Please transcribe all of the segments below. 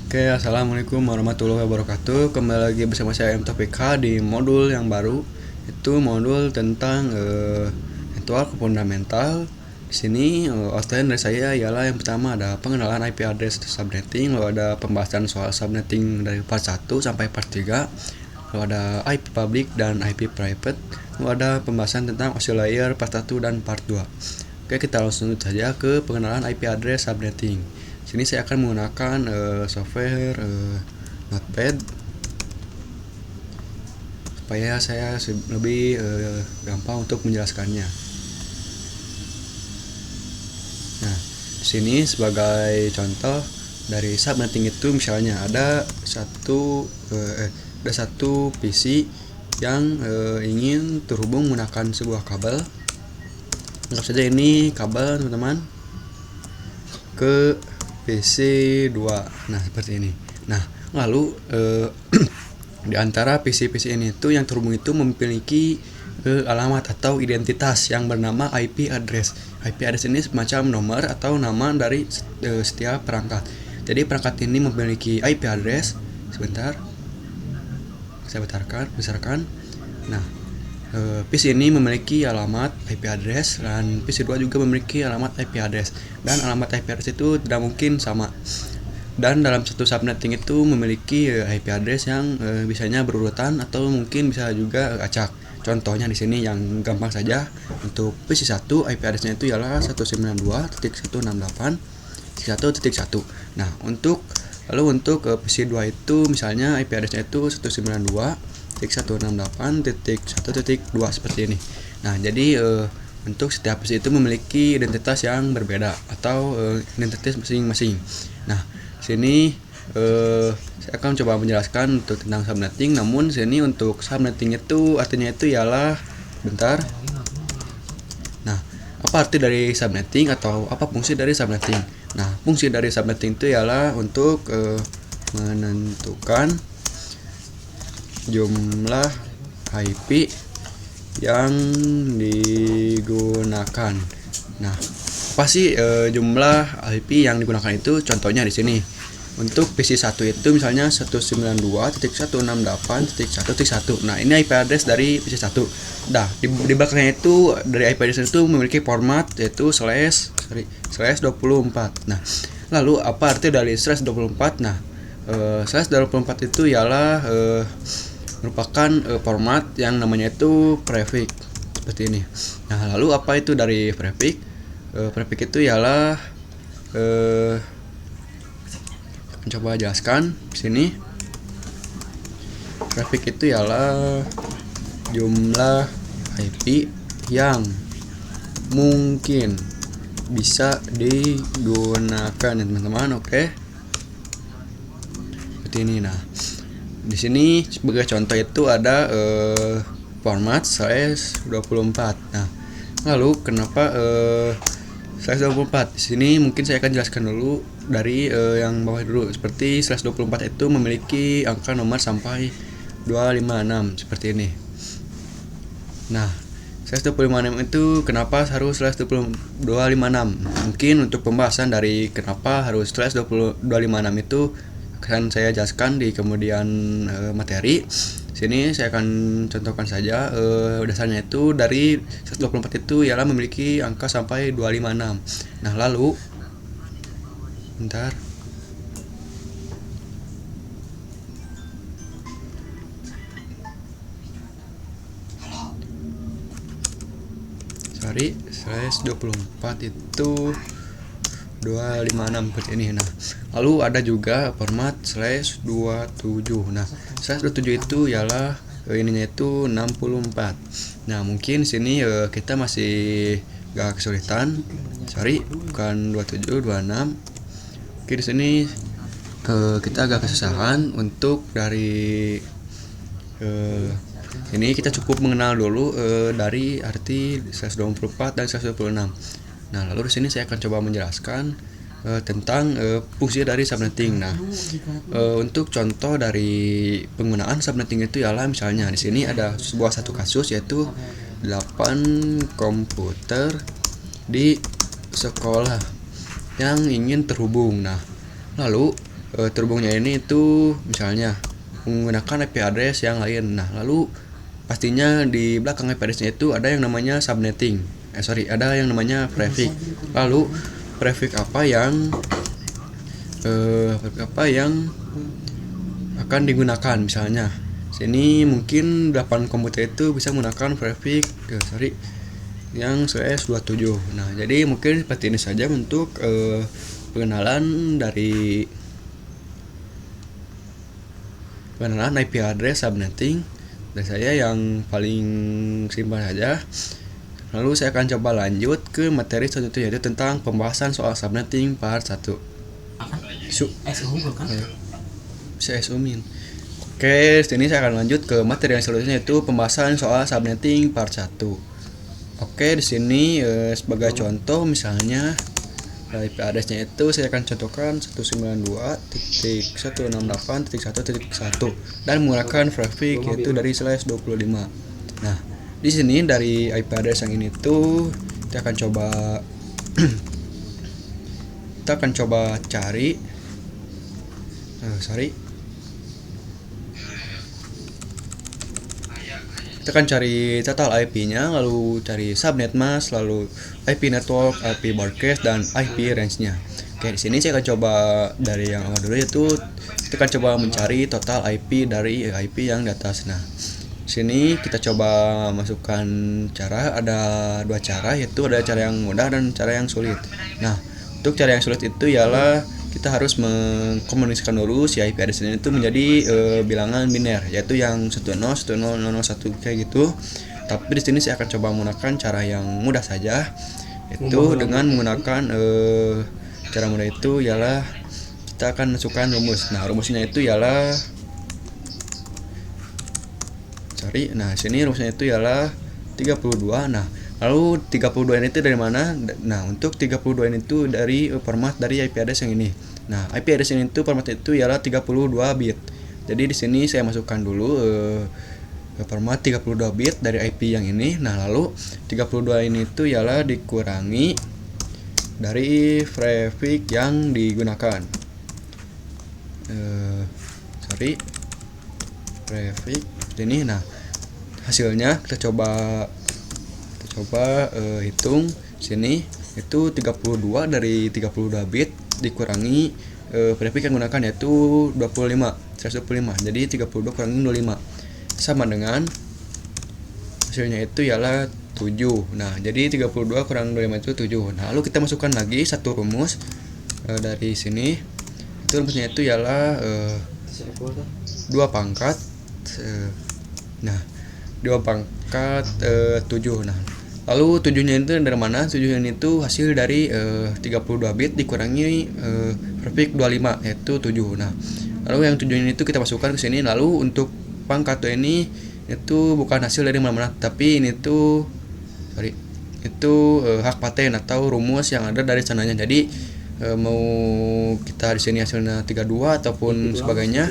Oke, assalamualaikum warahmatullahi wabarakatuh. Kembali lagi bersama saya M Taufik H di modul yang baru. Itu modul tentang network fundamental. Di sini outline dari saya ialah yang pertama ada pengenalan IP address subnetting, lalu ada pembahasan soal subnetting dari part 1 sampai part 3. Lalu ada IP public dan IP private. Lalu ada pembahasan tentang OSI layer part 1 dan part 2. Oke, kita langsung saja ke pengenalan IP address subnetting. Sini saya akan menggunakan software Notepad supaya saya lebih gampang untuk menjelaskannya. Nah, di sini sebagai contoh dari subnetting itu misalnya ada satu PC yang ingin terhubung menggunakan sebuah kabel. Anggap saja ini kabel, teman-teman, ke PC2. Nah, seperti ini. Nah, lalu di antara PC-PC ini itu yang terhubung itu memiliki alamat atau identitas yang bernama IP address. IP address ini semacam nomor atau nama dari setiap perangkat. Jadi perangkat ini memiliki IP address. Sebentar, saya besarkan. Nah, PC ini memiliki alamat IP address dan PC2 juga memiliki alamat IP address, dan alamat IP address itu tidak mungkin sama. Dan dalam satu subnetting itu memiliki IP address yang bisanya berurutan atau mungkin bisa juga acak. Contohnya di sini yang gampang saja, untuk PC1 IP address-nya itu ialah 192.168.1.1. Nah, untuk PC2 itu misalnya IP address-nya itu 192.168.1.2 seperti ini. Nah, jadi untuk setiap PC itu memiliki identitas yang berbeda atau identitas masing-masing. Nah, sini saya akan coba menjelaskan untuk tentang subnetting. Namun sini untuk subnetting itu artinya itu ialah Nah, apa arti dari subnetting atau apa fungsi dari subnetting? Nah, fungsi dari subnetting itu ialah untuk menentukan jumlah IP yang digunakan. Nah, apa sih jumlah IP yang digunakan itu? Contohnya di sini. Untuk PC1 itu misalnya 192.168.1.1. Nah, ini IP address dari PC1. Nah, di belakangnya itu dari IP address itu memiliki format yaitu /24. Nah, lalu apa arti dari /24? Nah, /24 itu ialah merupakan format yang namanya itu prefix seperti ini. Nah, lalu apa itu dari prefix? Prefix itu ialah coba jelaskan di sini. Prefix itu ialah jumlah IP yang mungkin bisa digunakan, teman-teman. Oke. Seperti ini. Nah, di sini sebagai contoh itu ada format /24. Nah, lalu kenapa /24? Di sini mungkin saya akan jelaskan dulu dari yang bawah dulu. Seperti /24 itu memiliki angka nomor sampai 256 seperti ini. Nah, /256 itu kenapa harus /256? Mungkin untuk pembahasan dari kenapa harus /256 itu akan saya jelaskan di kemudian materi. Sini saya akan contohkan saja dasarnya itu dari 124 itu ialah memiliki angka sampai 256. Nah, lalu /24 itu 256 seperti ini. Nah, lalu ada juga format /27. Nah, /27 itu ialah ininya itu 64. Nah, mungkin sini kita masih gak kesulitan. Bukan 27, 26. Oke, di sini kita agak kesusahan untuk dari ini kita cukup mengenal dulu dari arti 124 dan 126. Nah, lalu di sini saya akan coba menjelaskan tentang fungsi dari subnetting. Nah, untuk contoh dari penggunaan subnetting itu ialah misalnya di sini ada satu kasus yaitu 8 komputer di sekolah yang ingin terhubung. Nah, lalu terhubungnya ini itu misalnya menggunakan IP address yang lain. Nah, lalu pastinya di belakang IP address-nya itu ada yang namanya subnetting. Ada yang namanya prefix. Lalu prefix apa yang akan digunakan? Misalnya sini mungkin 8 komputer itu bisa menggunakan prefix yang CS27. Nah, jadi mungkin seperti ini saja untuk pengenalan IP address subnetting dari saya yang paling simpel saja. Lalu saya akan coba lanjut ke materi selanjutnya, yaitu tentang pembahasan soal subnetting part 1. Bisa SU-min. Oke, sini saya akan lanjut ke materi yang selanjutnya, yaitu pembahasan soal subnetting part 1. Oke, di sini sebagai contoh misalnya IP address-nya itu saya akan contohkan 192.168.1.1 dan menggunakan prefix yaitu dari /25. Nah, di sini dari IP address yang ini tuh kita akan coba cari kita akan cari total IP-nya, lalu cari subnet mask, lalu IP network, IP broadcast, dan IP range-nya. Oke, di sini saya akan coba dari yang awal dulu, yaitu kita akan coba mencari total IP dari IP yang di atas. Nah, sini kita coba masukkan ada 2 cara, yaitu ada cara yang mudah dan cara yang sulit. Nah, untuk cara yang sulit itu ialah kita harus mengkomunikasikan dulu si IP address ini itu menjadi bilangan biner, yaitu yang 101001 kayak gitu. Tapi di sini saya akan coba menggunakan cara yang mudah saja, yaitu dengan menggunakan cara mudah itu ialah kita akan masukkan rumus. Nah, rumusnya itu ialah sini rumusnya itu ialah 32. Nah, lalu 32 ini itu dari mana? Nah, untuk 32 ini itu dari format dari IP address yang ini. Nah, IP address ini itu format itu ialah 32 bit. Jadi di sini saya masukkan dulu format 32 bit dari IP yang ini. Nah, lalu 32 ini itu ialah dikurangi dari prefix yang digunakan. Prefix ini. Nah, hasilnya kita coba hitung sini itu 32 dari 32 bit dikurangi prefix yang digunakan yaitu 125. Jadi 32 kurangi 25 sama dengan hasilnya itu ialah 7. Nah, jadi 32 kurang 25 itu 7. Nah, lalu kita masukkan lagi satu rumus dari sini. Itu rumusnya itu ialah 2 pangkat 7. Nah, lalu 7-nya itu dari mana? 7-nya itu hasil dari 32 bit dikurangi prefix 25 yaitu 7. Nah, lalu yang 7-nya itu kita masukkan ke sini. Lalu untuk pangkat ini itu bukan hasil dari mana-mana, tapi ini tuh hak paten atau rumus yang ada dari sananya. Jadi mau kita di sini hasilnya 32 ataupun sebagainya,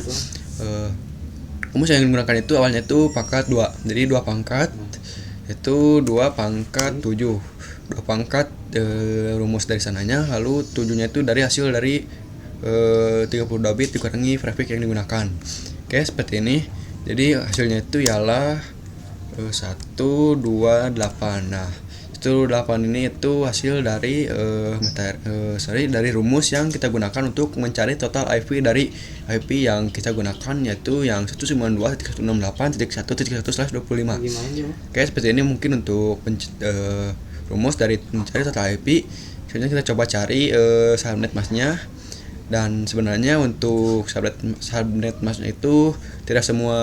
rumus yang digunakan itu awalnya itu pangkat 2. Jadi 2 pangkat itu 2 pangkat 7. 2 pangkat rumus dari sananya, lalu 7-nya itu dari hasil dari 32 bit dikurangi prefix yang digunakan. Oke, seperti ini. Jadi hasilnya itu ialah 128. Nah, 128 ini itu hasil dari dari rumus yang kita gunakan untuk mencari total IP dari IP yang kita gunakan, yaitu yang 192.168.1.1/25. Oke, seperti ini mungkin untuk rumus dari mencari total IP. Selanjutnya kita coba cari subnet mask-nya. Dan sebenarnya untuk subnet mask itu tidak semua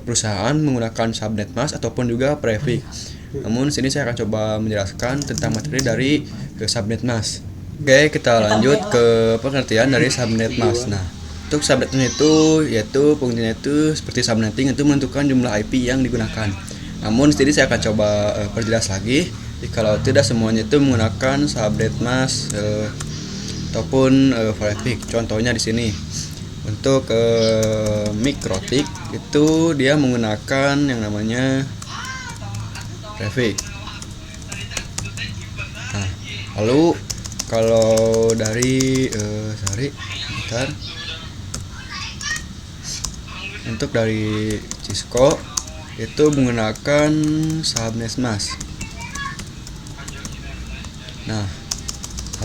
perusahaan menggunakan subnet mask ataupun juga prefix. Namun sini saya akan coba menjelaskan tentang materi dari subnet mask. Oke, kita lanjut ke pengertian dari subnet mask. Nah, untuk subnet itu yaitu fungsinya itu seperti subnetting, itu menentukan jumlah IP yang digunakan. Namun sini saya akan coba perjelas lagi. Kalau tidak semuanya itu menggunakan subnet mask ataupun prefix. Contohnya di sini untuk Mikrotik itu dia menggunakan yang namanya prefix. Nah, lalu kalau dari Untuk dari Cisco itu menggunakan subnet mask. Nah,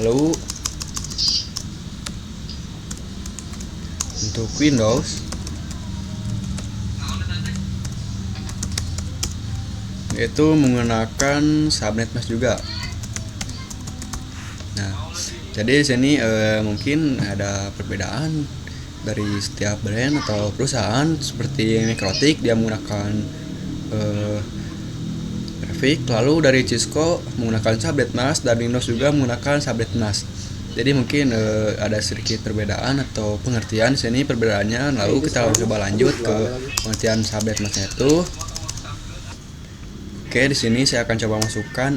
lalu untuk Windows itu menggunakan subnet mask juga. Nah, jadi di sini mungkin ada perbedaan dari setiap brand atau perusahaan. Seperti Mikrotik dia menggunakan grafik, lalu dari Cisco menggunakan subnet mask, dan Windows juga menggunakan subnet mask. Jadi mungkin ada sedikit perbedaan atau pengertian di sini perbedaannya. Lalu kita coba lanjut ke pengertian subnet mask itu. Oke, di sini saya akan coba masukkan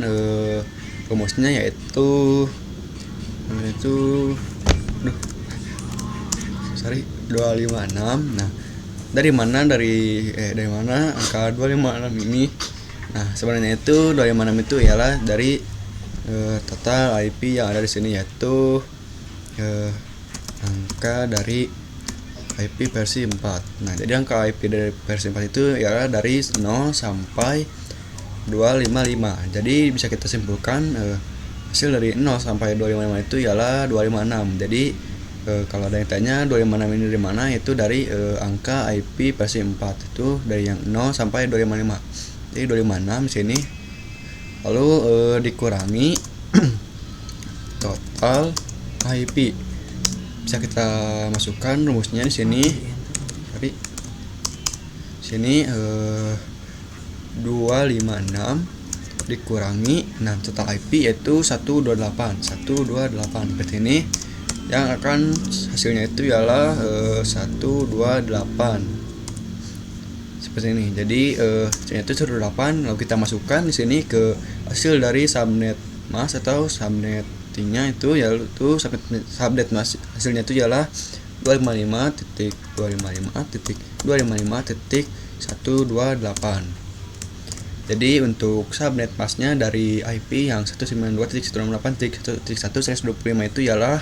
rumusnya yaitu 256. Nah, dari mana angka 256 ini? Nah, sebenarnya itu 256 itu ialah dari total IP yang ada di sini, yaitu angka dari IP versi 4. Nah, jadi angka IP dari versi 4 itu ialah dari 0 sampai 255. Jadi bisa kita simpulkan hasil dari 0 sampai 255 itu ialah 256. Jadi kalau ada yang tanya 256 ini dari mana, itu dari angka IP versi 4 itu dari yang 0 sampai 255. Jadi 256 di sini. Lalu dikurangi total IP. Bisa kita masukkan rumusnya di sini. Tapi sini 256 dikurangi total IP yaitu 128. Seperti ini. Yang akan hasilnya itu ialah 128. Seperti ini. Jadi hasilnya itu 128, lalu kita masukkan di sini ke hasil dari subnet mask atau subnettingnya itu, yaitu subnet mask hasilnya itu ialah 255.255.255.128. Jadi untuk subnet masknya dari IP yang 192.168.1.125 itu ialah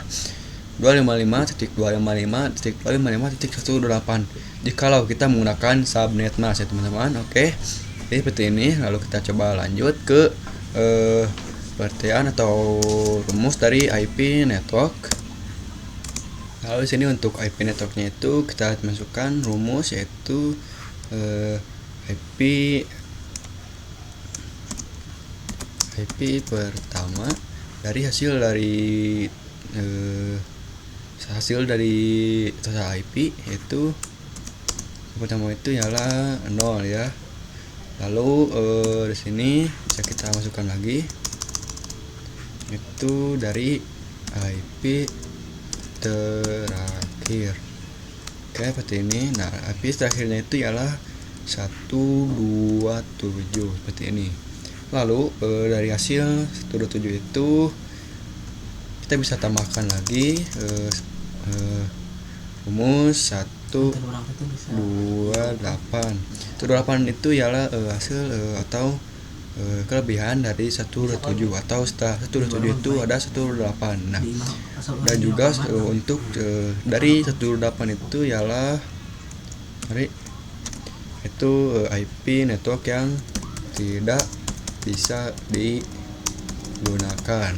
255.255.255.128 jikalau kita menggunakan subnet mask ya teman-teman. Oke. Jadi seperti ini. Lalu kita coba lanjut ke pengertian atau rumus dari IP network. Lalu di sini untuk IP networknya itu kita masukkan rumus yaitu IP pertama dari hasil dari total IP, yaitu pertama itu ialah 0 ya. Lalu di sini bisa kita masukkan lagi itu dari IP terakhir. Oke, seperti ini. Nah, IP terakhirnya itu ialah 127 seperti ini. Lalu dari hasil 127 itu kita bisa tambahkan lagi rumus 128. 128 itu ialah hasil atau kelebihan dari 127, atau setelah 127 itu ada 128. Nah, dan juga untuk dari 128 itu ialah IP network yang tidak bisa digunakan.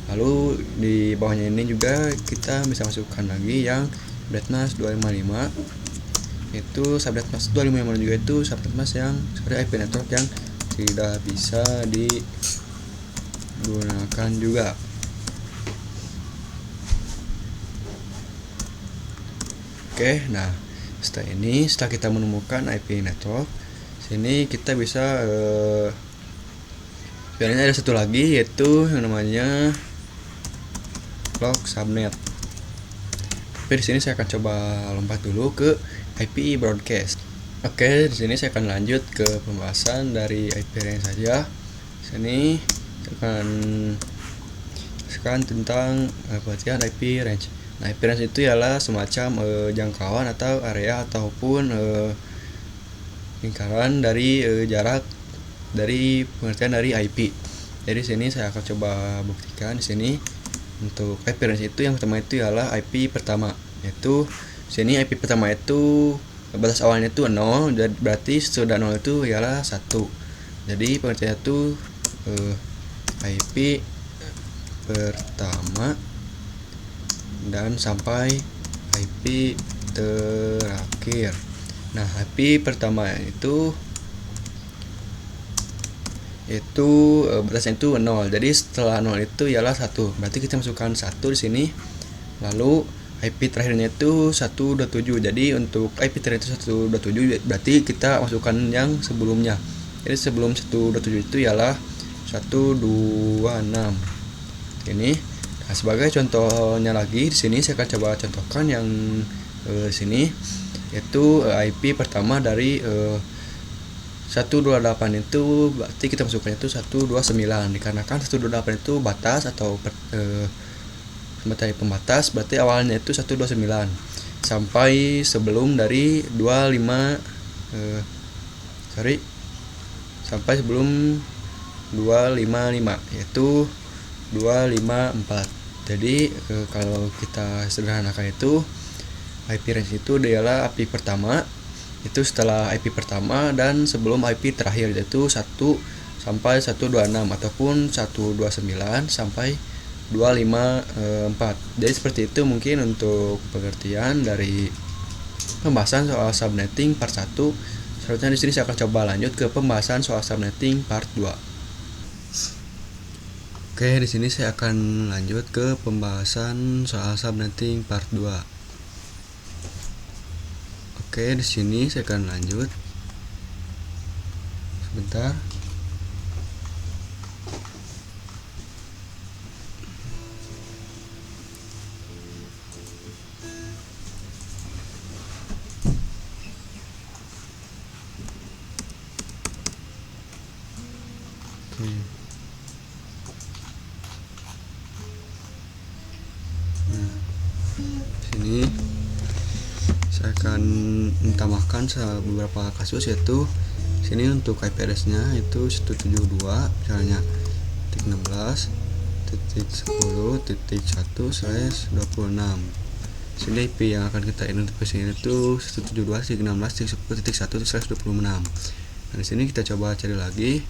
Lalu di bawahnya ini juga kita bisa masukkan lagi yang subnet mask 255. Itu subnet mask 255 juga itu subnet mask yang seperti IP network yang tidak bisa digunakan juga. Oke, nah setelah kita menemukan IP network, sini kita bisa sebenarnya ada satu lagi, yaitu yang namanya log subnet. Tapi di sini saya akan coba lompat dulu ke IP broadcast. Oke, di sini saya akan lanjut ke pembahasan dari IP range saja. Di sini saya akan sekarang tentang pengertian IP range. Nah, IP range itu ialah semacam jangkauan atau area ataupun lingkaran dari jarak dari pengertian dari IP. Jadi sini saya akan coba buktikan di sini. Untuk IP range itu yang pertama itu ialah IP pertama, yaitu sini IP pertama itu batas awalnya itu 0, berarti sesudah 0 itu ialah 1. Jadi pengertiannya itu IP pertama dan sampai IP terakhir. Nah, IP pertama itu batasnya itu 0. Jadi setelah 0 itu ialah 1. Berarti kita masukkan 1 di sini. Lalu IP terakhirnya itu 127. Jadi untuk IP terakhir itu 127 berarti kita masukkan yang sebelumnya. Jadi sebelum 127 itu ialah 126. Ini. Nah, sebagai contohnya lagi di sini saya akan coba contohkan yang sini, yaitu IP pertama dari 128 itu berarti kita masukkan itu 129, dikarenakan 128 itu batas atau materi pembatas, berarti awalnya itu 129 sampai sebelum dari 255 yaitu 254. Jadi kalau kita sederhanakan itu IP range itu adalah IP pertama itu setelah IP pertama dan sebelum IP terakhir, yaitu 1 sampai 126 ataupun 129 sampai 254. Jadi seperti itu mungkin untuk pengertian dari pembahasan soal subnetting part 1. Selanjutnya di sini saya akan coba lanjut ke pembahasan soal subnetting part 2. Oke, di sini saya akan lanjut ke pembahasan soal subnetting part 2. Oke, di sini saya akan lanjut. Sebentar. Oke. Nah, sini saya akan menambahkan beberapa kasus, yaitu sini untuk IP address-nya itu 172 misalnya .10.10.1/26. Sini IP yang akan kita identifikasi itu 172.16.10.1/26. Nah, di sini kita coba cari lagi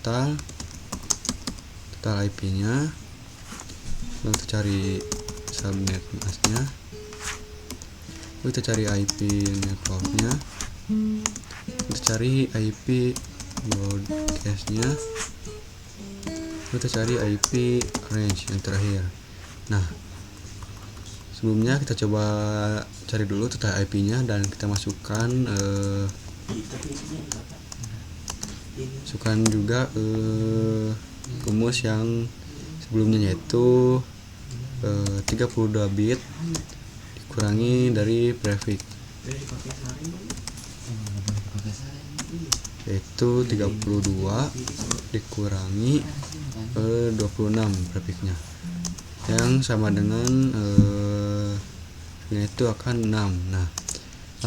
total IP-nya. Lalu kita cari subnet masknya. Kita cari IP networknya. Kita cari IP broadcast-nya. Kita cari IP range yang terakhir. Nah, sebelumnya kita coba cari dulu total IP-nya dan kita masukkan juga rumus yang sebelumnya, yaitu 32 bit dikurangi dari prefix, yaitu 32 dikurangi 26 prefixnya, yang sama dengan itu akan 6. Nah,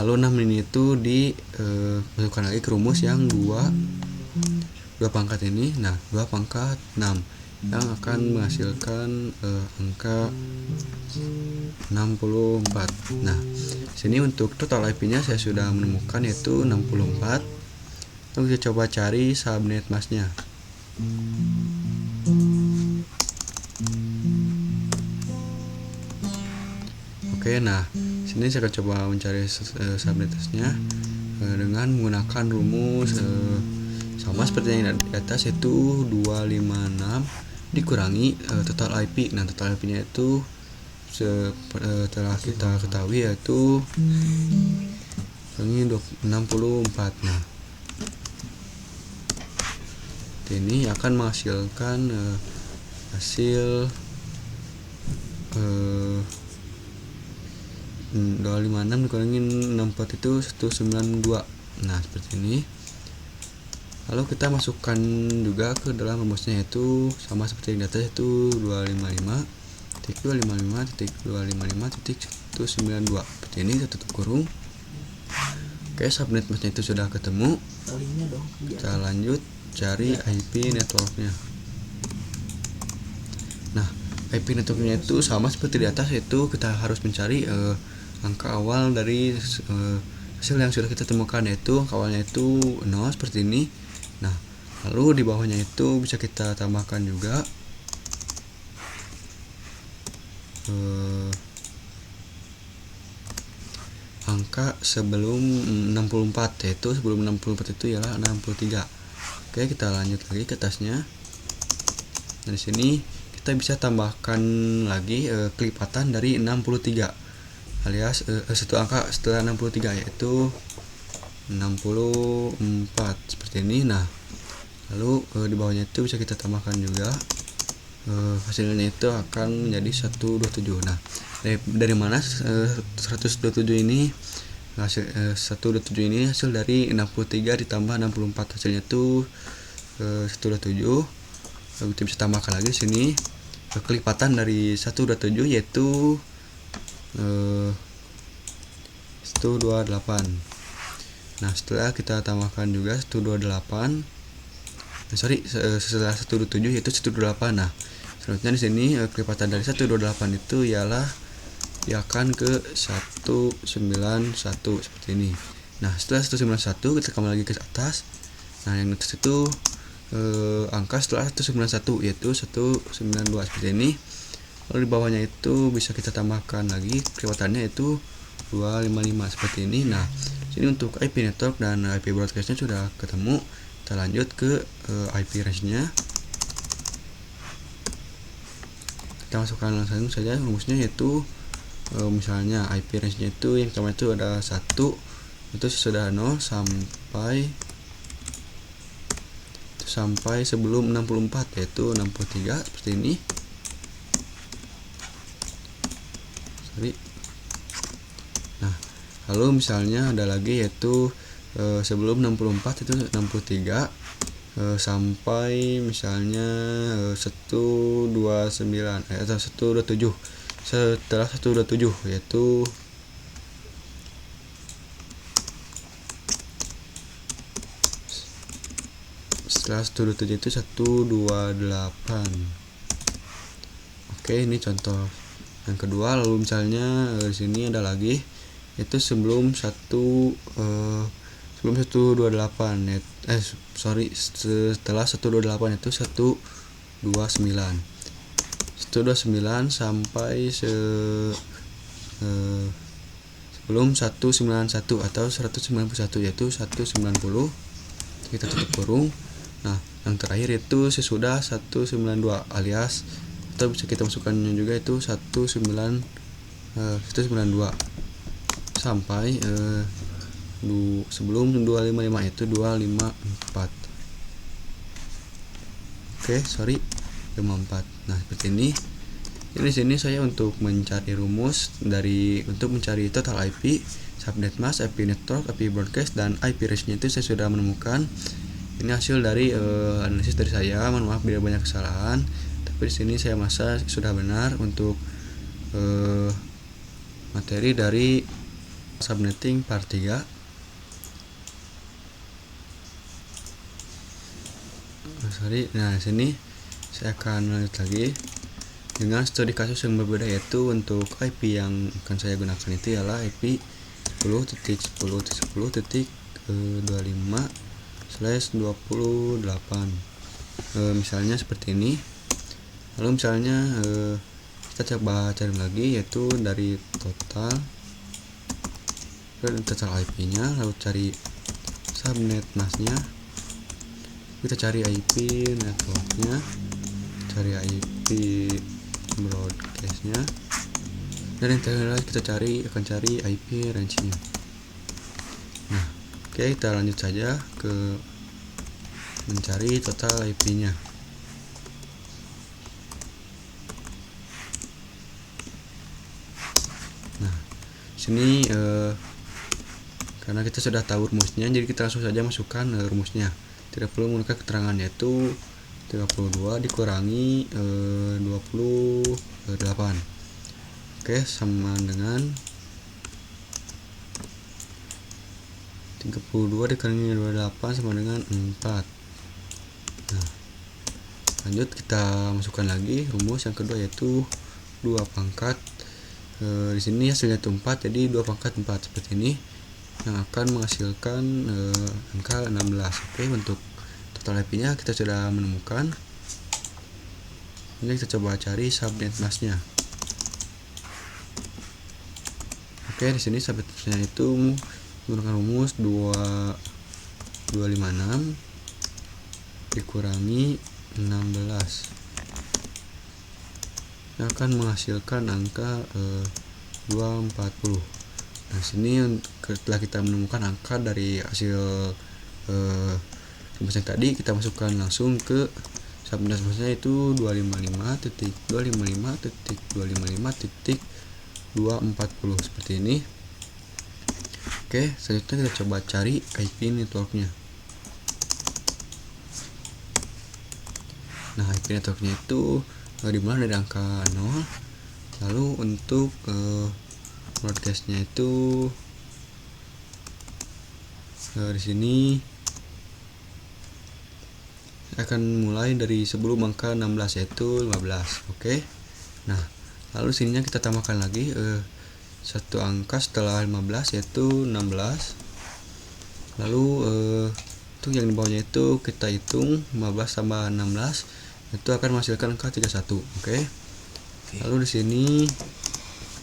lalu 6 ini itu dimasukkan lagi ke rumus yang 2 pangkat ini. Nah, 2 pangkat 6 yang akan menghasilkan angka 64. Nah, sini untuk total IP-nya saya sudah menemukan, yaitu 64. Lalu kita coba cari subnet masknya. Oke, nah sini saya akan coba mencari subnet masknya dengan menggunakan rumus sama seperti yang di atas, yaitu 256 dikurangi total IP. Nah, total IP-nya itu setelah kita ketahui yaitu ini 64. Nah, ini akan menghasilkan hasil 256 dikurangi 64 itu 192. Nah, seperti ini. Lalu kita masukkan juga ke dalam rumusnya, yaitu sama seperti yang di atas, yaitu 255.255.255.192. Seperti ini, kita tutup kurung. Oke, subnet masknya itu sudah ketemu. Kita lanjut cari IP networknya. Nah, IP networknya itu sama seperti di atas, yaitu kita harus mencari angka awal dari hasil yang sudah kita temukan, yaitu angka awalnya itu 0 seperti ini. Nah, lalu di bawahnya itu bisa kita tambahkan juga angka sebelum 64, yaitu sebelum 64 itu ialah 63. Oke, kita lanjut lagi ke atasnya. Nah, di sini kita bisa tambahkan lagi kelipatan dari 63, alias satu angka setelah 63, yaitu 64 seperti ini. Nah, lalu di bawahnya itu bisa kita tambahkan juga hasilnya itu akan menjadi 127. Nah, dari mana 127 ini hasil 127 ini hasil dari 63 ditambah 64, hasilnya itu 127. Lalu kita bisa tambahkan lagi di sini kelipatan dari 127, yaitu 128. Nah, setelah kita tambahkan juga 128, setelah 127 yaitu 128. Nah, selanjutnya di sini kelipatan dari 128 itu ialah akan ke 191 seperti ini. Nah, setelah 191 kita kembali lagi ke atas. Nah, yang atas itu angka setelah 191 yaitu 192 seperti ini. Lalu di bawahnya itu bisa kita tambahkan lagi kelipatannya yaitu 255 seperti ini. Nah, sini untuk IP network dan IP broadcastnya sudah ketemu. Kita lanjut ke IP range-nya. Kita masukkan langsung saja rumusnya, yaitu misalnya IP range-nya itu yang pertama itu ada 1, itu sudah 0 sampai sebelum 64, yaitu 63 seperti ini. Nah, lalu misalnya ada lagi yaitu sebelum 64 itu 63 sampai misalnya 129 atau 127. Setelah 127 yaitu setelah 127 itu 128. Oke, ini contoh yang kedua. Lalu misalnya di sini ada lagi yaitu sebelum 128 setelah 128 itu 129 sampai sebelum 191 atau 191 yaitu 190, kita tutup kurung. Nah, yang terakhir itu sesudah 192 alias atau bisa kita masukkannya juga itu 192 sampai sebelum 255 itu 254. Oke, 54. Nah, seperti ini. Jadi di sini saya untuk mencari rumus untuk mencari total IP, subnet mask, IP network, IP broadcast, dan IP range-nya itu saya sudah menemukan. Ini hasil dari analisis dari saya. Mohon maaf bila banyak kesalahan, tapi di sini saya merasa sudah benar untuk materi dari subnetting part 3. Nah, di sini saya akan lanjut lagi dengan studi kasus yang berbeda, yaitu untuk IP yang akan saya gunakan itu ialah IP 10.10.10.25/28. Misalnya seperti ini. Lalu misalnya kita coba cari lagi, yaitu dari total IP-nya, lalu cari subnet mask-nya, kita cari IP network-nya, cari IP broadcast-nya, dan yang terakhir kita akan cari IP range-nya. Nah, oke, kita lanjut saja ke mencari total IP-nya. Nah, sini karena kita sudah tahu rumusnya, jadi kita langsung saja masukkan rumusnya. Tidak perlu menggunakan keterangan, yaitu 32 dikurangi 28. Oke, sama dengan 32 dikurangi 28 sama dengan 4. Nah, lanjut kita masukkan lagi rumus yang kedua, yaitu 2 pangkat di sini hasilnya itu 4, jadi 2 pangkat 4 seperti ini yang akan menghasilkan angka 16. Oke, untuk total IP-nya kita sudah menemukan. Ini kita coba cari subnet masknya. Oke, di sini subnet masknya itu menggunakan rumus 256 dikurangi 16 yang akan menghasilkan angka 240. Nah, sini setelah kita menemukan angka dari hasil rumus yang tadi, kita masukkan langsung ke subnet masknya itu 255.255.240 seperti ini. Oke, selanjutnya kita coba cari IP networknya. Nah, IP networknya itu dimulai dari angka 0. Lalu untuk broadcastnya itu di sini akan mulai dari sebelum angka 16 yaitu 15. Oke. Nah, lalu sininya kita tambahkan lagi satu angka setelah 15 yaitu 16. Lalu untuk yang di bawahnya itu kita hitung 15 tambah 16 itu akan menghasilkan angka 31. Oke. Lalu di sini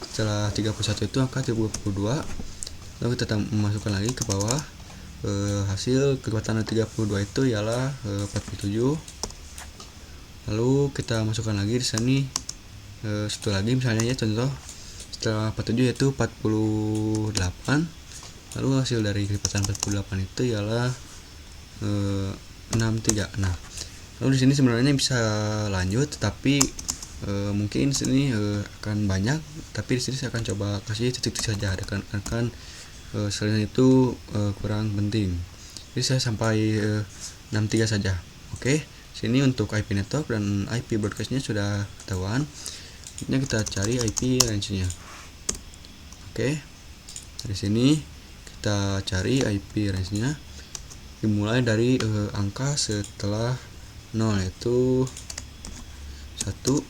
setelah 31 itu angka 32. Lalu kita masukkan lagi ke bawah hasil kekuatan 32 itu ialah 47. Lalu kita masukkan lagi di sini satu lagi, misalnya ya contoh setelah 47 yaitu 48. Lalu hasil dari kelipatan 48 itu ialah 63. Nah, lalu di sini sebenarnya bisa lanjut, tapi mungkin di sini akan banyak, tapi di sini saya akan coba kasih titik-titik saja, akan selain itu kurang penting. Jadi saya sampai 63 saja. Oke, sini untuk IP network dan IP broadcastnya sudah ketahuan. Ini kita cari IP range-nya. Oke, dari sini kita cari IP range-nya. Dimulai dari angka setelah 0 yaitu 1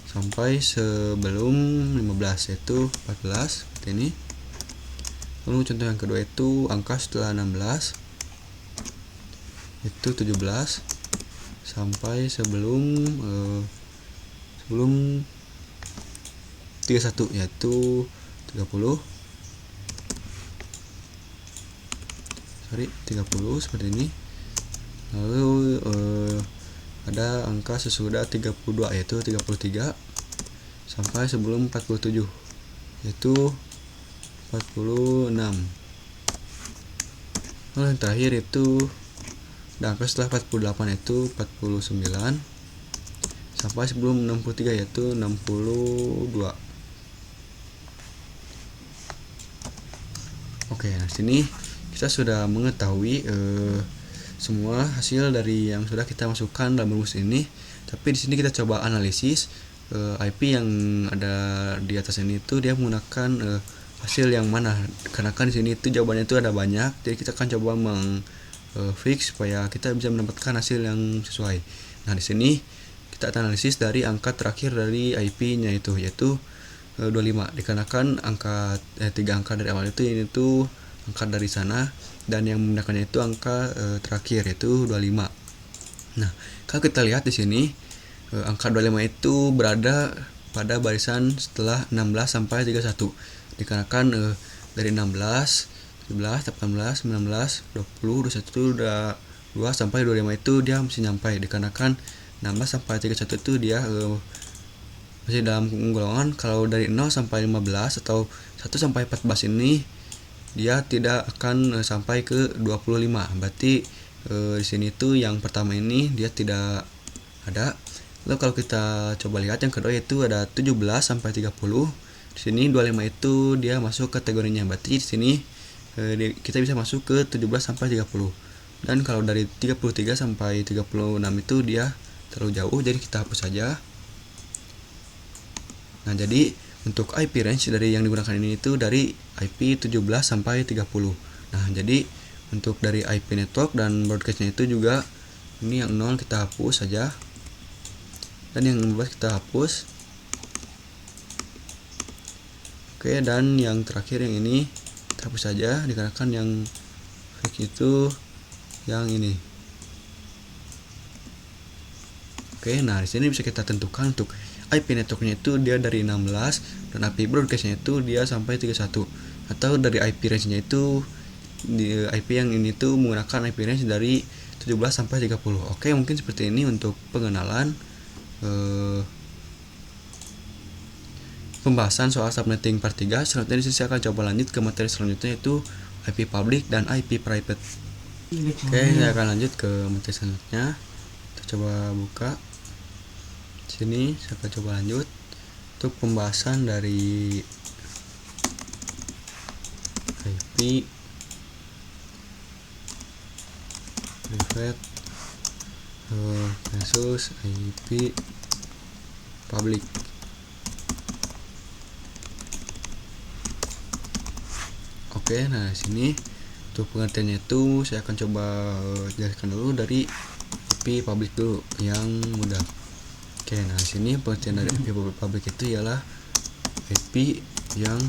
sampai sebelum 15 yaitu 14 seperti ini. Lalu contoh yang kedua itu angka setelah 16 itu 17 sampai sebelum 31 yaitu 30 seperti ini. Lalu ada angka sesudah 32 yaitu 33 sampai sebelum 47 yaitu 46. Lalu yang terakhir itu ada angka setelah 48 yaitu 49 sampai sebelum 63 yaitu 62. Oke, nah sini kita sudah mengetahui semua hasil dari yang sudah kita masukkan dalam rumus ini. Tapi di sini kita coba analisis IP yang ada di atas ini itu dia menggunakan hasil yang mana, karena kan di sini itu jawabannya itu ada banyak. Jadi kita akan coba fix supaya kita bisa mendapatkan hasil yang sesuai. Nah, di sini kita analisis dari angka terakhir dari IP-nya itu yaitu 25, dikarenakan angka 3 angka dari awal itu ini tuh angka dari sana, dan yang menggunakannya itu angka terakhir yaitu 25. Nah, kalau kita lihat di sini angka 25 itu berada pada barisan setelah 16 sampai 31. Dikarenakan dari 16, 17, 18, 19, 20, 21, 2 sampai 25 itu dia masih nyampai. Dikarenakan 16 sampai 31 itu dia masih dalam golongan. Kalau dari 0 sampai 15 atau 1 sampai 14 ini dia tidak akan sampai ke 25. Berarti di sini tuh yang pertama ini dia tidak ada. Lalu kalau kita coba lihat yang kedua yaitu ada 17 sampai 30. Di sini 25 itu dia masuk kategorinya. Berarti di sini kita bisa masuk ke 17 sampai 30. Dan kalau dari 33 sampai 36 itu dia terlalu jauh, jadi kita hapus saja. Nah, jadi untuk IP range dari yang digunakan ini itu dari IP 17 sampai 30. Nah, jadi untuk dari IP network dan broadcastnya itu juga ini yang 0 kita hapus saja, dan yang 15 kita hapus. Oke, dan yang terakhir yang ini terhapus saja dikarenakan yang fake itu yang ini. Oke, nah di sini bisa kita tentukan untuk IP networknya itu dia dari 16 dan IP broadcastnya itu dia sampai 31, atau dari IP range-nya itu di IP yang ini tuh menggunakan IP range dari 17 sampai 30. Oke, mungkin seperti ini untuk pengenalan pembahasan soal subnetting part 3. Selanjutnya di sini saya akan coba lanjut ke materi selanjutnya, yaitu IP public dan IP private. Oke, saya akan lanjut ke materi selanjutnya. Kita coba buka. Sini saya akan coba lanjut untuk pembahasan dari IP private versus IP public. Oke, nah sini untuk pengertiannya itu saya akan coba jelaskan dulu dari IP public dulu yang mudah. Oke, nah sini pengertian dari IP public itu ialah IP yang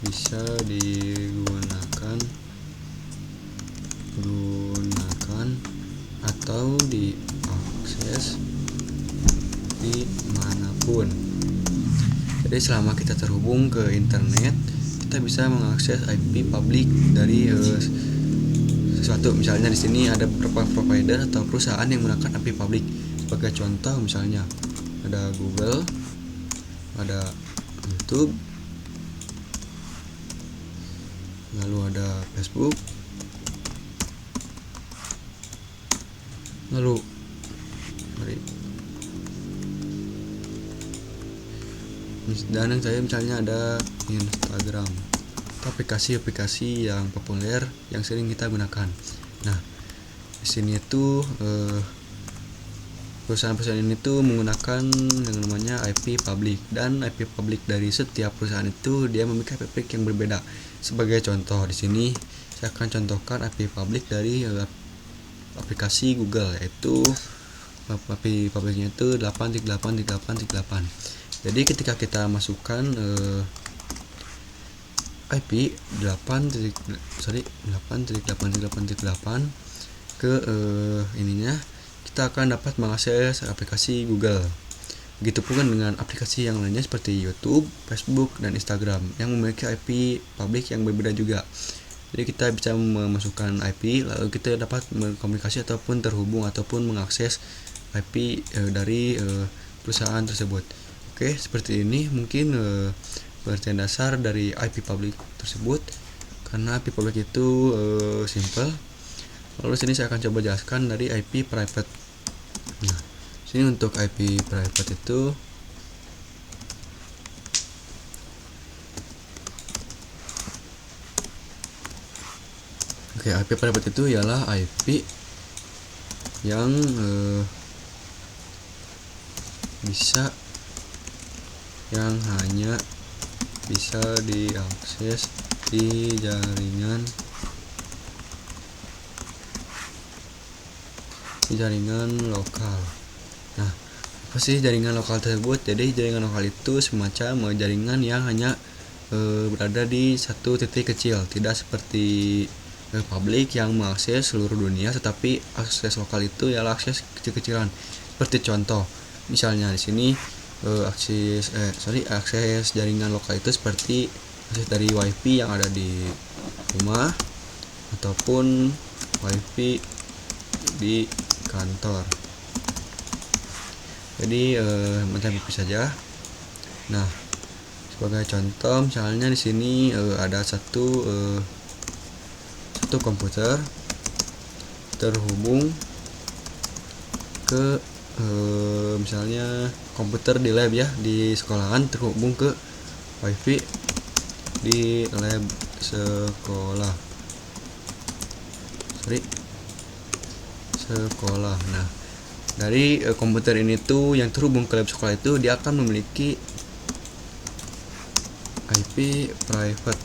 bisa digunakan atau diakses dimanapun. Jadi selama kita terhubung ke internet, kita bisa mengakses IP public dari sesuatu. Misalnya di sini ada beberapa provider atau perusahaan yang menggunakan IP public. Sebagai contoh misalnya ada Google, ada YouTube, lalu ada Facebook, lalu dan yang saya misalnya ada Instagram, aplikasi-aplikasi yang populer yang sering kita gunakan. Nah, di sini itu perusahaan-perusahaan ini tuh menggunakan yang namanya IP public, dan IP public dari setiap perusahaan itu dia memiliki IP public yang berbeda. Sebagai contoh di sini saya akan contohkan IP public dari aplikasi Google, yaitu IP publicnya itu 8.8.8.8. Jadi ketika kita masukkan IP 8.8.8.8 ke ininya, kita akan dapat mengakses aplikasi Google. Begitupun dengan aplikasi yang lainnya seperti YouTube, Facebook, dan Instagram yang memiliki IP public yang berbeda juga. Jadi kita bisa memasukkan IP, lalu kita dapat berkomunikasi ataupun terhubung ataupun mengakses IP dari perusahaan tersebut. Oke, seperti ini mungkin pengertian dasar dari IP public tersebut. Karena IP public itu simple. Lalu sini saya akan coba jelaskan dari IP private. Nah, sini untuk IP private itu IP private itu ialah IP yang hanya bisa diakses di jaringan lokal. Nah, apa sih jaringan lokal tersebut? Jadi jaringan lokal itu semacam jaringan yang hanya berada di satu titik kecil, tidak seperti publik yang mengakses seluruh dunia, tetapi akses lokal itu ialah akses kecil-kecilan. Seperti contoh, misalnya di sini akses jaringan lokal itu seperti akses dari WiFi yang ada di rumah ataupun WiFi di kantor. Jadi macam itu saja. Nah, sebagai contoh misalnya di sini ada satu komputer terhubung ke misalnya komputer di lab ya, di sekolahan terhubung ke WiFi di lab sekolah. Nah, dari komputer ini tuh yang terhubung ke lab sekolah itu dia akan memiliki IP private.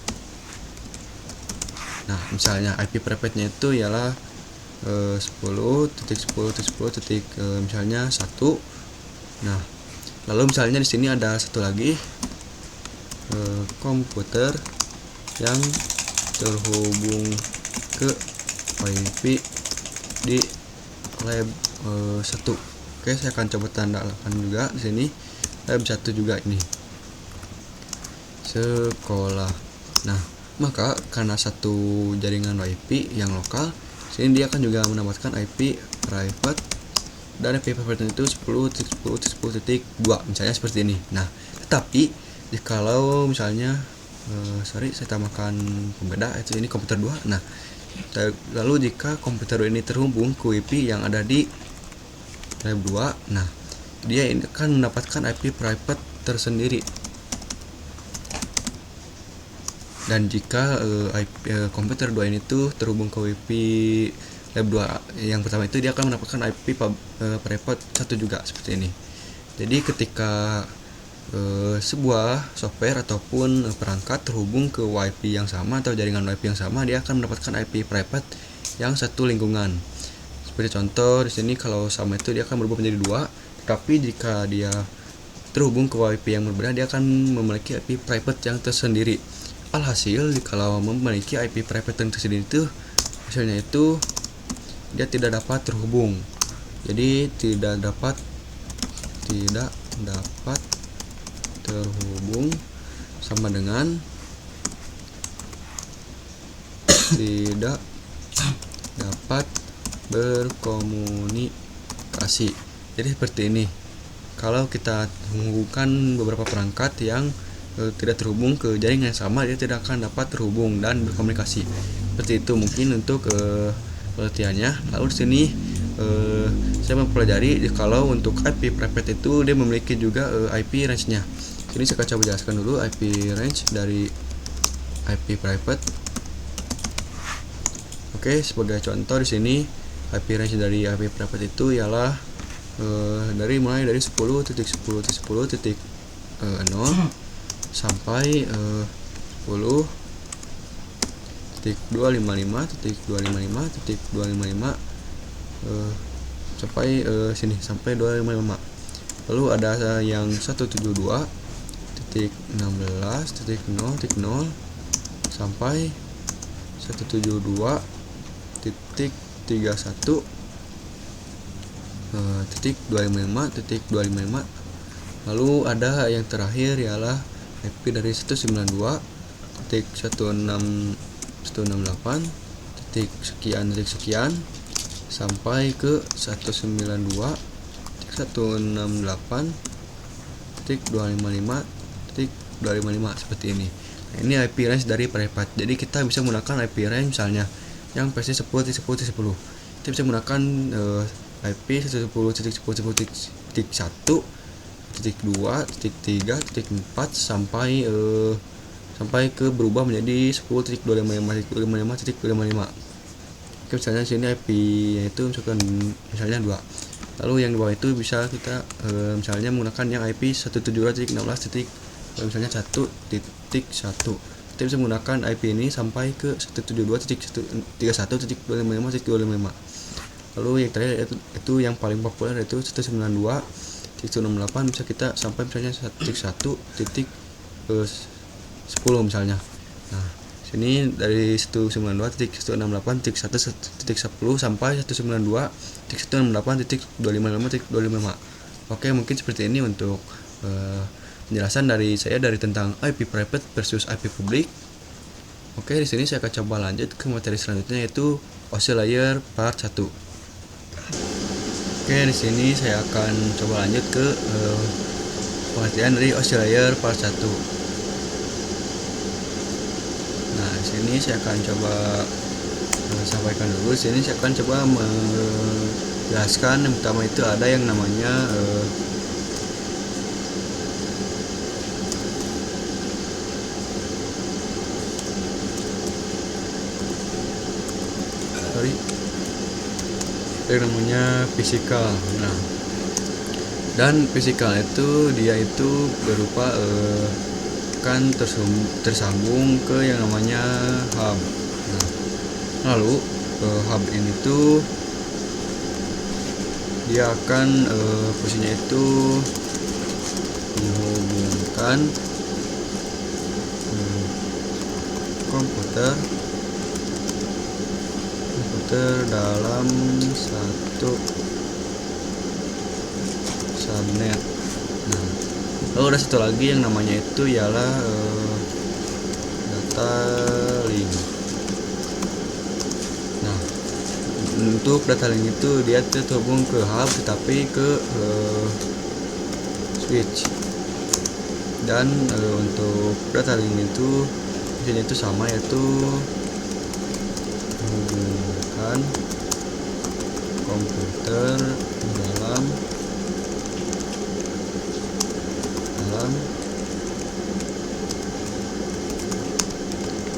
Nah, misalnya IP private-nya itu ialah 10.10.10. Misalnya 1. Nah, lalu misalnya di sini ada satu lagi komputer yang terhubung ke WiFi di lab 1. Oke, saya akan coba tandakan juga di sini lab 1 juga ini sekolah. Nah, maka karena satu jaringan WiFi yang lokal, sini dia akan juga mendapatkan IP private, dan IP private itu 10.10.10.2 misalnya seperti ini. Nah, tetapi jikalau misalnya saya tambahkan pembeda, itu ini komputer 2. Nah, lalu jika komputer ini terhubung ke WiFi yang ada di lab 2, nah dia ini akan mendapatkan IP private tersendiri. Dan jika komputer 2 ini tuh terhubung ke WiFi lab 2 yang pertama itu, dia akan mendapatkan IP private 1 juga seperti ini. Jadi ketika sebuah software ataupun perangkat terhubung ke WiFi yang sama atau jaringan WiFi yang sama, dia akan mendapatkan IP private yang satu lingkungan. Seperti contoh di sini, kalau sama itu dia akan berubah menjadi 2, tapi jika dia terhubung ke WiFi yang berbeda, dia akan memiliki IP private yang tersendiri. Alhasil, kalau memiliki IP private yang tersendiri itu, hasilnya itu dia tidak dapat terhubung. Jadi tidak dapat terhubung sama dengan tidak dapat berkomunikasi. Jadi seperti ini. Kalau kita menghubungkan beberapa perangkat yang tidak terhubung ke jaringan yang sama, dia tidak akan dapat terhubung dan berkomunikasi. Seperti itu mungkin untuk penelitiannya. Lalu di sini saya mempelajari kalau untuk IP private itu dia memiliki juga IP range-nya. Sini saya akan coba jelaskan dulu IP range dari IP private. Oke, sebagai contoh di sini IP range dari IP private itu ialah mulai dari 10.10.10.0 sampai 10.255.255.255 sampai sini sampai 255. Lalu ada yang 172.16.0.0 sampai 172.31.255.255. Lalu ada yang terakhir ialah IP dari 192.168.sekian sampai ke 192.168.255.255 seperti ini. Nah, ini IP range dari private. Jadi kita bisa menggunakan IP range misalnya yang versi 10.10.10. Kita bisa menggunakan IP 110.10.10.1 .2.3.4 sampai ke berubah menjadi 10.255.255.255. Oke, misalnya sini IP yaitu misalnya 2. Lalu yang di bawah itu bisa kita misalnya menggunakan yang IP 172.16. Misalnya 1.1. Kita bisa menggunakan IP ini sampai ke 172.31.255.255. Lalu yang terakhir itu yang paling populer yaitu 192.168 bisa kita sampai misalnya 1.10 misalnya. Nah, sini dari 192.168.1.10 sampai 192.168.255.255. Oke, mungkin seperti ini untuk penjelasan dari saya tentang IP private versus IP public. Oke, di sini saya akan coba lanjut ke materi selanjutnya yaitu OSI layer part 1. Oke, di sini saya akan coba lanjut ke pengertian dari OSI layer part 1. Nah, di sini saya akan coba sampaikan dulu. Di sini saya akan coba menjelaskan yang pertama itu ada yang namanya fisikal. Nah, dan fisikal itu dia itu berupa kan tersambung ke yang namanya hub. Nah, lalu hub ini tuh dia akan fungsinya itu menghubungkan komputer dalam satu subnet. Nah, lalu ada satu lagi yang namanya itu ialah data link. Nah, untuk data link itu dia terhubung ke hub tetapi ke switch. Dan untuk data link itu isinya itu sama, yaitu menghubungkan komputer dalam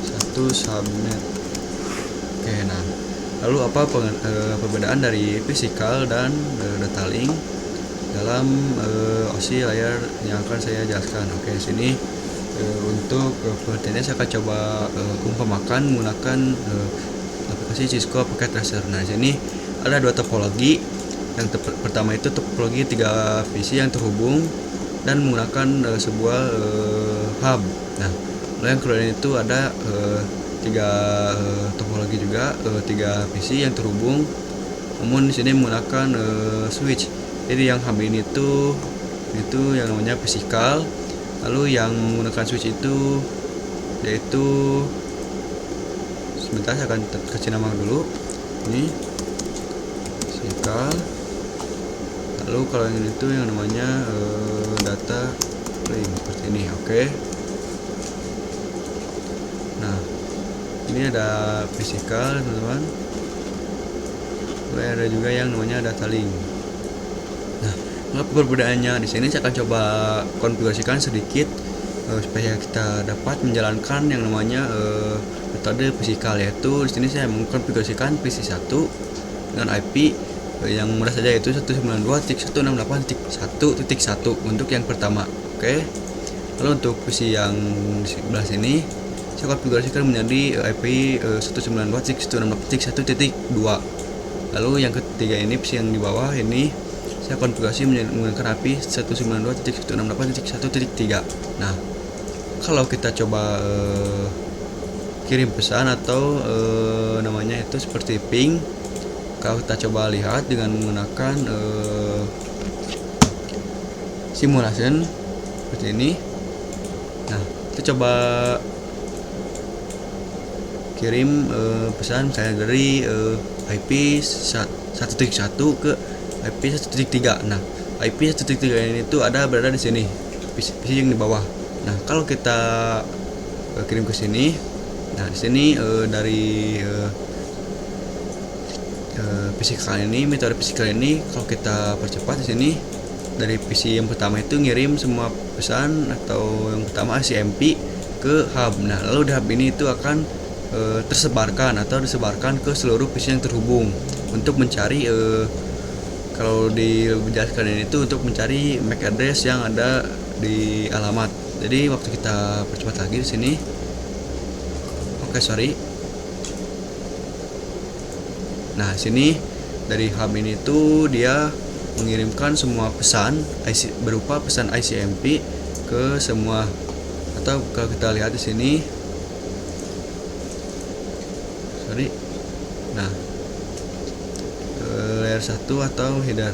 satu subnet. Oke, nah lalu apa perbedaan dari physical dan data link dalam OSI layar yang akan saya jelaskan? Oke, di sini untuk pengertiannya saya akan coba umpamakan menggunakan aplikasi Cisco Packet Tracer. Nah, di sini ada dua topologi. Yang pertama itu topologi 3 PC yang terhubung dan menggunakan sebuah hub. Nah, lalu yang kedua itu ada 3 topologi juga, 3 PC yang terhubung, namun di sini menggunakan switch. Jadi yang hub ini itu yang namanya physical. Lalu yang menggunakan switch itu yaitu, sebentar saya akan kasih nama dulu. Ini physical. Lalu kalau yang itu yang namanya data link seperti ini. Oke. Nah, ini ada physical, teman-teman. Lalu ada juga yang namanya data link. Nah, perbedaannya di sini saya akan coba konfigurasikan sedikit supaya kita dapat menjalankan yang namanya metode physical, yaitu di sini saya mengkonfigurasikan PC 1 dengan IP yang mudah saja, yaitu 192.168.1.1 untuk yang pertama. Oke. Lalu untuk PC yang di sebelah sini saya konfigurasikan menjadi IP 192.168.1.2. Lalu yang ketiga ini PC yang di bawah ini saya konfigurasi menggunakan IP 192.168.1.3. Nah, kalau kita coba kirim pesan atau namanya itu seperti ping, kalau kita coba lihat dengan menggunakan simulation seperti ini. Nah, kita coba kirim pesan misalnya dari IP 1.1 ke IP 1.3. Nah, IP 1.3 ini itu berada di sini, PC yang di bawah. Nah, kalau kita kirim ke sini, nah di sini dari physical ini, metode physical ini kalau kita percepat di sini, dari PC yang pertama itu ngirim semua pesan atau yang pertama ICMP ke hub. Nah, lalu di hub ini itu akan disebarkan ke seluruh PC yang terhubung untuk mencari kalau dijelaskan ini itu untuk mencari MAC address yang ada di alamat. Jadi waktu kita percepat lagi di sini. Oke, sorry. Nah, sini dari hub ini tuh dia mengirimkan semua pesan berupa pesan ICMP ke semua, atau kalau kita lihat di sini, sorry. Nah, layer 1 atau header.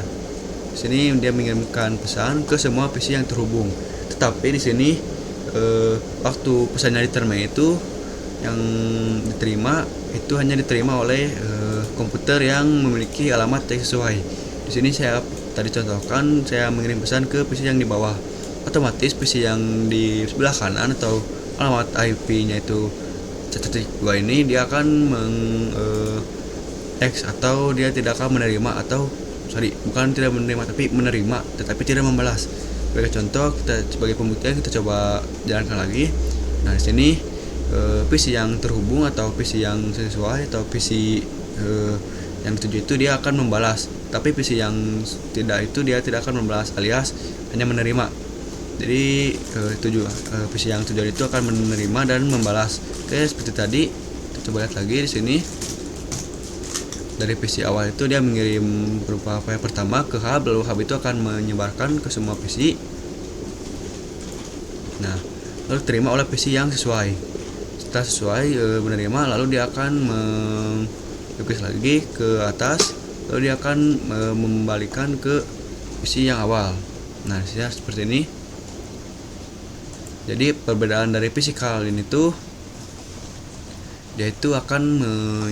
Di sini dia mengirimkan pesan ke semua PC yang terhubung. Tetapi di sini waktu pesannya diterima itu yang diterima itu hanya diterima oleh komputer yang memiliki alamat yang sesuai. Di sini saya tadi contohkan saya mengirim pesan ke PC yang di bawah. Otomatis PC yang di sebelah kanan atau alamat IP-nya itu 1.2 ini dia akan X atau dia tidak akan menerima, atau bukan tidak menerima tapi menerima tetapi tidak membalas. Sebagai contoh, kita sebagai pembuktian kita coba jalankan lagi. Nah, di sini PC yang terhubung atau PC yang sesuai atau PC yang dituju itu dia akan membalas, tapi PC yang tidak itu dia tidak akan membalas alias hanya menerima. Jadi PC yang tujuan itu akan menerima dan membalas. Oke, seperti tadi kita coba lihat lagi di sini. Dari PC awal itu dia mengirim berupa file pertama ke hub, lalu hub itu akan menyebarkan ke semua PC. Nah, lalu terima oleh PC yang sesuai. setelah sesuai menerima, lalu dia akan mengklik lagi ke atas, lalu dia akan membalikan ke PC yang awal. Nah, seperti ini. Jadi perbedaan dari physical ini tuh, dia itu akan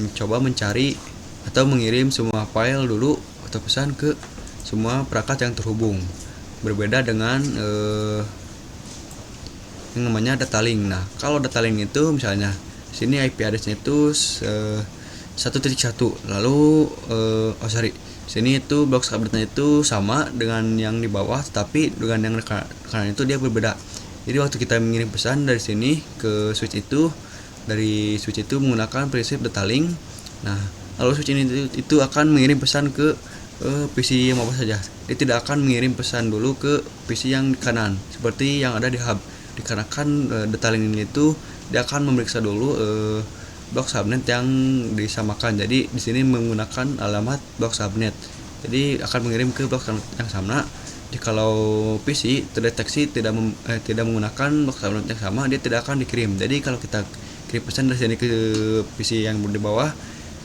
mencoba mencari atau mengirim semua file dulu atau pesan ke semua perangkat yang terhubung. Berbeda dengan yang namanya data link. Nah, kalau data link itu misalnya sini IP address-nya itu 1.1, lalu sini itu blok subnetnya itu sama dengan yang di bawah, tapi dengan yang kanan itu dia berbeda. Jadi waktu kita mengirim pesan dari sini ke switch itu, dari switch itu menggunakan prinsip data link. Nah, lalu switch ini itu akan mengirim pesan ke PC yang bawah saja. Dia tidak akan mengirim pesan dulu ke PC yang kanan seperti yang ada di hub. Dikarenakan data link ini itu dia akan memeriksa dulu blok subnet yang disamakan. Jadi di sini menggunakan alamat blok subnet. Jadi akan mengirim ke blok subnet yang sama. Jikalau PC terdeteksi tidak menggunakan blok subnet yang sama, dia tidak akan dikirim. Jadi kalau kita kirim pesan dari sini ke PC yang di bawah,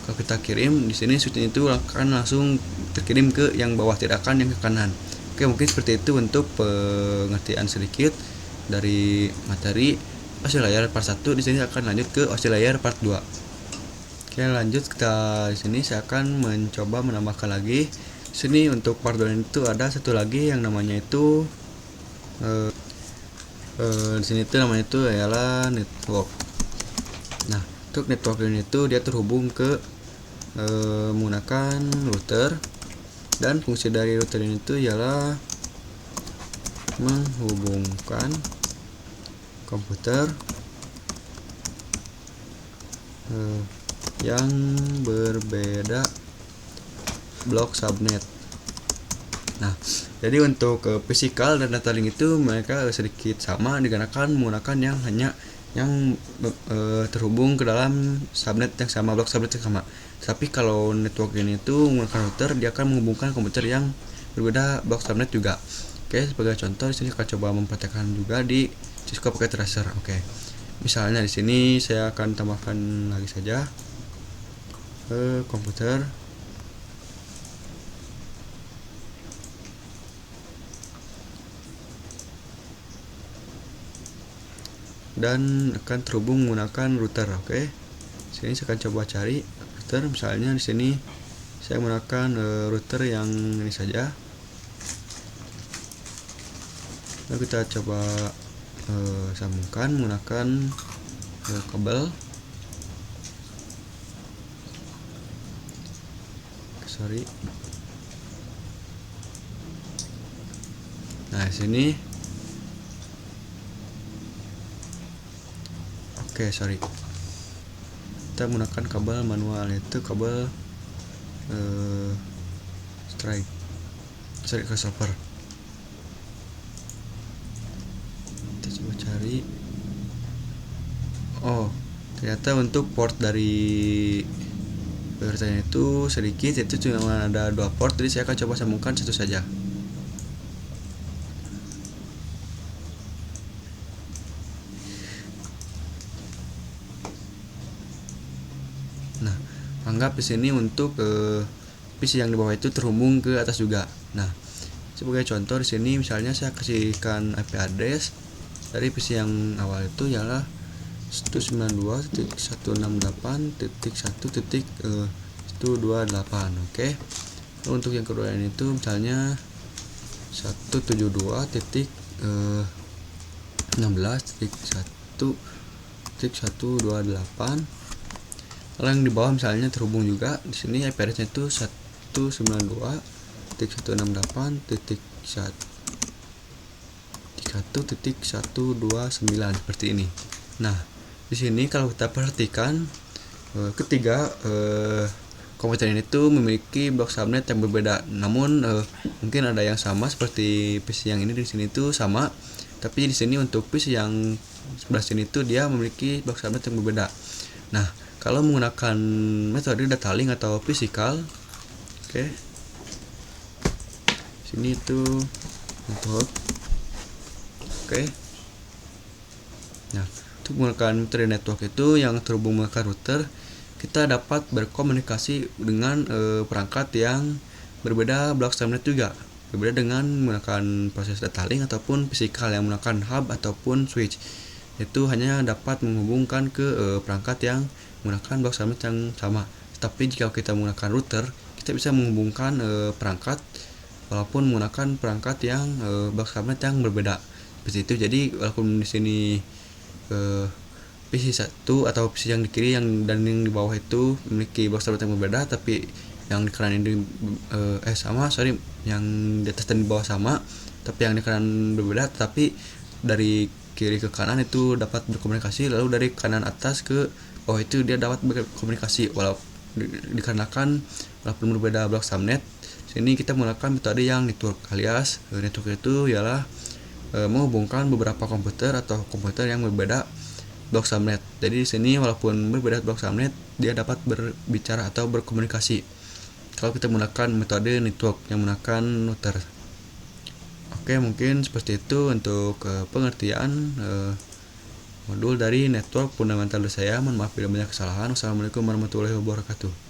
kalau kita kirim di sini switch itu akan langsung terkirim ke yang bawah, tidak akan yang ke kanan. Oke, mungkin seperti itu untuk pengertian sedikit dari materi OSI layar part 1. Di sini akan lanjut ke OSI layar part 2. Oke, lanjut kita di sini saya akan mencoba menambahkan lagi. Di sini untuk part 2 itu ada satu lagi yang namanya itu di sini itu namanya itu adalah network. Nah, untuk network ini itu dia terhubung ke menggunakan router, dan fungsi dari router ini itu ialah menghubungkan komputer yang berbeda blok subnet. Nah, jadi untuk physical dan data link itu mereka sedikit sama dikarenakan menggunakan yang hanya yang terhubung ke dalam subnet yang sama, blok subnet yang sama. Tapi kalau network ini itu menggunakan router, dia akan menghubungkan komputer yang berbeda blok subnet juga. Oke, sebagai contoh di sini akan coba mempraktekkan juga di Cisco Packet Tracer. Oke. Misalnya di sini saya akan tambahkan lagi saja komputer dan akan terhubung menggunakan router. Oke. Sini saya akan coba cari router. Misalnya di sini saya menggunakan router yang ini saja. Lalu kita coba sambungkan menggunakan kabel. Nah, sini kita menggunakan kabel manual, yaitu kabel crossover. Kita coba cari. Oh, ternyata untuk port dari routernya itu sedikit, yaitu cuma ada 2 port. Jadi saya akan coba sambungkan satu saja. Nah, anggap di sini untuk PC yang di bawah itu terhubung ke atas juga. Nah, sebagai contoh di sini misalnya saya kasihkan IP address dari PC yang awal itu ialah 192.168.1.128. Oke. Lalu untuk yang kedua ini itu misalnya 172.16.1.128. Lalu yang di bawah misalnya terhubung juga. Di sini IP address-nya itu 192.168.1.129 seperti ini. Nah, di sini kalau kita perhatikan ketiga komputer ini tuh memiliki blok subnet yang berbeda. Namun mungkin ada yang sama seperti PC yang ini di sini tuh sama. Tapi di sini untuk PC yang sebelah sini tuh dia memiliki blok subnet yang berbeda. Nah, kalau menggunakan metode data link atau physical, oke. Sini itu network. Oke. Nah, Untuk menggunakan metode network itu yang terhubung menggunakan router, kita dapat berkomunikasi dengan perangkat yang berbeda blok subnet juga. Berbeda dengan menggunakan proses data link ataupun fisikal yang menggunakan hub ataupun switch. Itu hanya dapat menghubungkan ke perangkat yang menggunakan blok subnet yang sama. Tapi jika kita menggunakan router, kita bisa menghubungkan perangkat walaupun menggunakan perangkat yang blok subnet yang berbeda. Seperti itu. Jadi walaupun di sini PC 1 atau PC yang di kiri yang dan yang di bawah itu memiliki blok subnet yang berbeda, tapi yang di kanan ini yang di atas dan di bawah sama, tapi yang di kanan berbeda, tapi dari kiri ke kanan itu dapat berkomunikasi, lalu dari kanan atas ke bawah itu dia dapat berkomunikasi walaupun dikarenakan walaupun berbeda blok subnet. Sini kita menggunakan metode yang network, alias network itu ialah menghubungkan beberapa komputer atau komputer yang berbeda blok subnet. Jadi di sini walaupun berbeda blok subnet, dia dapat berbicara atau berkomunikasi kalau kita menggunakan metode network yang menggunakan router. Oke, mungkin seperti itu untuk pengertian modul dari network fundamental dari saya. Mohon maaf bila banyak kesalahan. Wassalamualaikum warahmatullahi wabarakatuh.